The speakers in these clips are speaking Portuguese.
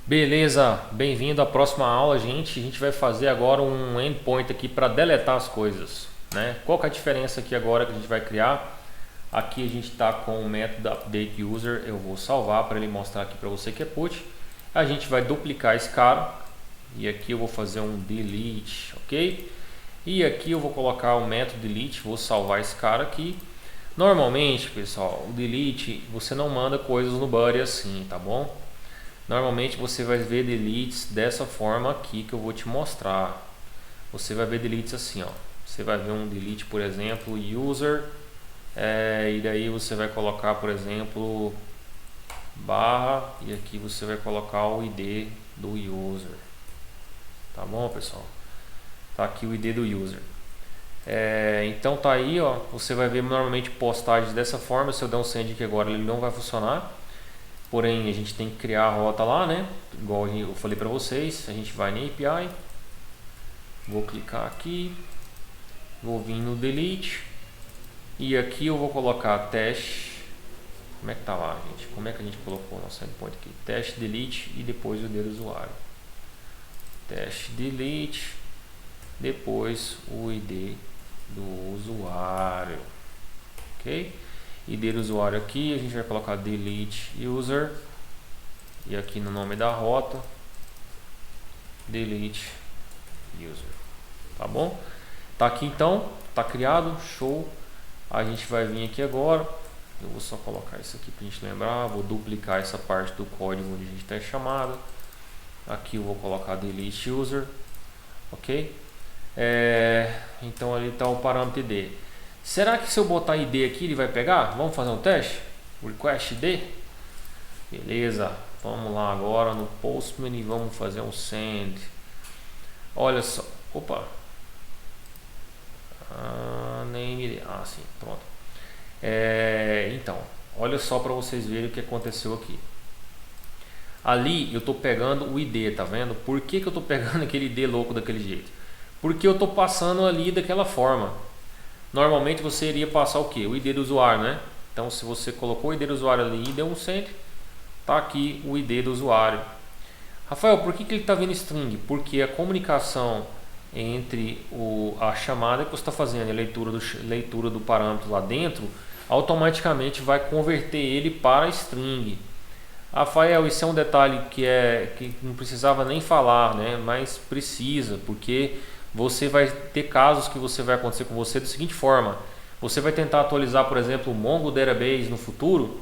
Beleza, bem-vindo à próxima aula, gente. A gente vai fazer agora um endpoint aqui para deletar as coisas, né? Qual que é a diferença aqui agora que a gente vai criar? Aqui a gente está com o método update user. Eu vou salvar para ele mostrar aqui para você que é put. A gente vai duplicar esse cara e aqui eu vou fazer um delete, ok? E aqui eu vou colocar o método delete. Vou salvar esse cara aqui. Normalmente, pessoal, o delete você não manda coisas no body assim, tá bom? Normalmente você vai ver deletes dessa forma aqui que eu vou te mostrar. Você vai ver deletes assim, ó. Você vai ver um delete, por exemplo, user, e daí você vai colocar, por exemplo, barra, e aqui você vai colocar o ID do user. Tá bom, pessoal? Tá aqui o ID do user. Então tá aí, ó. Você vai ver normalmente postagens dessa forma. Se eu der um send aqui agora, ele não vai funcionar. Porém, a gente tem que criar a rota lá, né? Igual eu falei para vocês, a gente vai na API, vou clicar aqui, vou vir no delete e aqui eu vou colocar teste. Como é que tá lá, gente? Como é que a gente colocou o nosso endpoint aqui? Teste delete e depois o ID do usuário. Teste delete, depois o ID do usuário, ok? ID do usuário aqui, a gente vai colocar delete user e aqui no nome da rota delete user, tá bom? Tá aqui então, tá criado, show. A gente vai vir aqui agora, eu vou só colocar isso aqui pra gente lembrar, vou duplicar essa parte do código onde a gente está chamada. Aqui eu vou colocar delete user, ok? Então ali está o parâmetro ID. Será que se eu botar ID aqui ele vai pegar? Vamos fazer um teste? Request ID. Beleza. Vamos lá agora no Postman e vamos fazer um send. Olha só. Opa. Name. Sim. Pronto. Então. Olha só para vocês verem o que aconteceu aqui. Ali eu estou pegando o ID, tá vendo? Por que eu estou pegando aquele ID louco daquele jeito? Porque eu estou passando ali daquela forma. Normalmente você iria passar o que? O ID do usuário, né? Então se você colocou o ID do usuário ali e deu um send, tá aqui o ID do usuário. Rafael, por que ele está vendo string? Porque a comunicação entre a chamada que você está fazendo e a leitura do parâmetro lá dentro, automaticamente vai converter ele para string. Rafael, isso é um detalhe que não precisava nem falar, né? Mas precisa, porque você vai ter casos que vai acontecer com você da seguinte forma: você vai tentar atualizar, por exemplo, o Mongo Database no futuro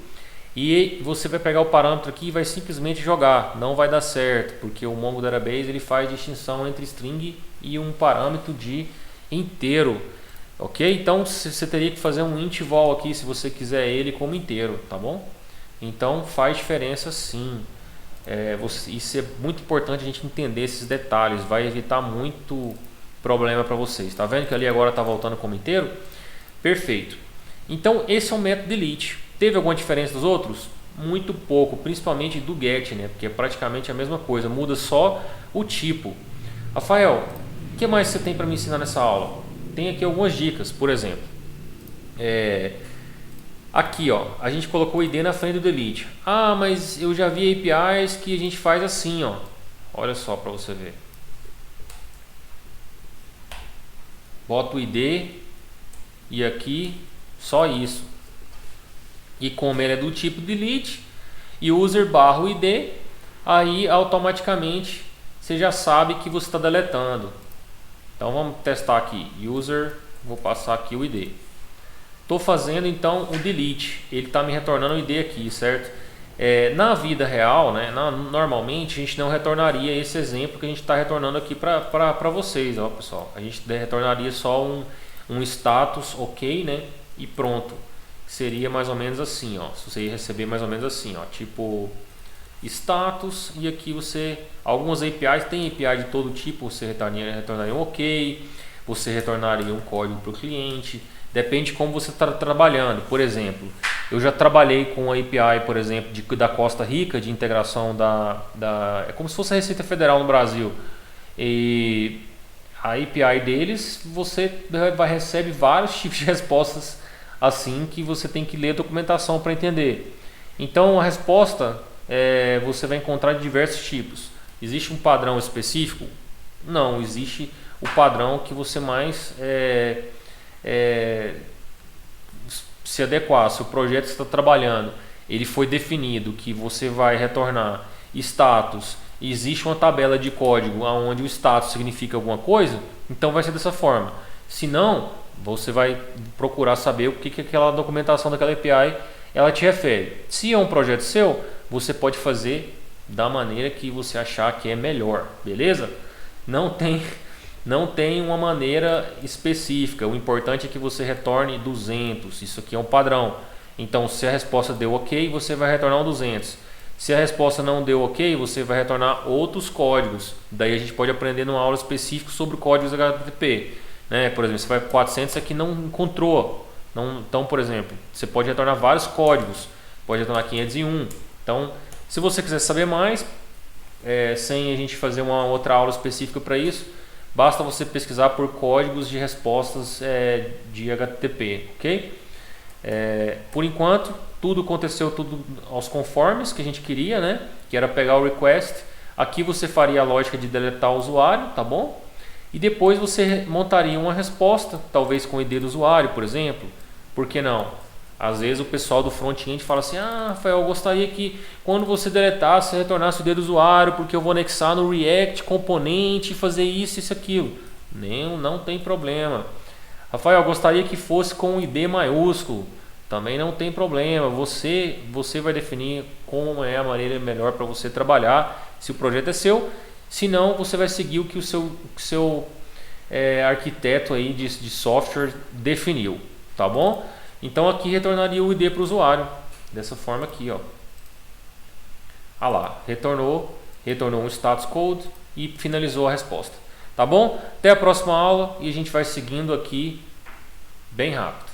e você vai pegar o parâmetro aqui e vai simplesmente jogar. Não vai dar certo, porque o Mongo Database ele faz distinção entre string e um parâmetro de inteiro, ok? Então você teria que fazer um int vol aqui se você quiser ele como inteiro, tá bom? Então faz diferença sim. Isso é muito importante a gente entender esses detalhes, vai evitar muito problema para vocês. Tá vendo que ali agora está voltando como inteiro? Perfeito. Então esse é o método delete. Teve alguma diferença dos outros? Muito pouco, principalmente do get, né? Porque é praticamente a mesma coisa, muda só o tipo. Rafael, o que mais você tem para me ensinar nessa aula? Tem aqui algumas dicas, por exemplo. Aqui, ó, a gente colocou o ID na frente do delete. Ah, mas eu já vi APIs que a gente faz assim, ó. Olha só para você ver. Bota o ID e aqui só isso. E como ele é do tipo delete e user barra o ID, aí automaticamente você já sabe que você está deletando. Então vamos testar aqui. User, vou passar aqui o ID. Estou fazendo então o delete, ele está me retornando o ID aqui, certo? Na vida real, né, normalmente a gente não retornaria esse exemplo que a gente está retornando aqui para vocês, ó, pessoal. A gente retornaria só um status ok, né, e pronto. Seria mais ou menos assim, ó. Se você ia receber mais ou menos assim, ó, tipo status, e aqui algumas APIs tem API de todo tipo, você retornaria um ok, você retornaria um código para o cliente. Depende de como você está trabalhando. Por exemplo, eu já trabalhei com a API, por exemplo, da Costa Rica, de integração é como se fosse a Receita Federal no Brasil. E a API deles, você recebe vários tipos de respostas assim que você tem que ler a documentação para entender. Então a resposta você vai encontrar de diversos tipos. Existe um padrão específico? Não, existe o padrão que você mais se adequar. Se o projeto que você está trabalhando ele foi definido que você vai retornar status, existe uma tabela de código onde o status significa alguma coisa, então vai ser dessa forma. Se não, você vai procurar saber o que aquela documentação daquela API ela te refere. Se é um projeto seu, você pode fazer da maneira que você achar que é melhor, beleza? Não tem uma maneira específica. O importante é que você retorne 200. Isso aqui é um padrão. Então, se a resposta deu ok, você vai retornar um 200. Se a resposta não deu ok, você vai retornar outros códigos. Daí a gente pode aprender numa aula específica sobre códigos HTTP. Né? Por exemplo, você vai para 400 aqui não encontrou. Então, por exemplo, você pode retornar vários códigos. Pode retornar 501. Então, se você quiser saber mais, sem a gente fazer uma outra aula específica para isso, basta você pesquisar por códigos de respostas de HTTP, ok? Por enquanto, tudo aconteceu tudo aos conformes que a gente queria, né? Que era pegar o request. Aqui você faria a lógica de deletar o usuário, tá bom? E depois você montaria uma resposta, talvez com o ID do usuário, por exemplo. Por que não? Às vezes o pessoal do front-end fala assim: ah, Rafael, eu gostaria que quando você deletasse, você retornasse o ID do usuário, porque eu vou anexar no React componente e fazer isso, isso, aquilo. Não tem problema. Rafael, eu gostaria que fosse com o ID maiúsculo. Também não tem problema. Você vai definir como é a maneira melhor para você trabalhar, se o projeto é seu. Se não, você vai seguir o que o seu arquiteto aí de software definiu, tá bom? Então aqui retornaria o ID para o usuário, dessa forma aqui, ó. Ah lá, retornou um status code e finalizou a resposta. Tá bom? Até a próxima aula e a gente vai seguindo aqui bem rápido.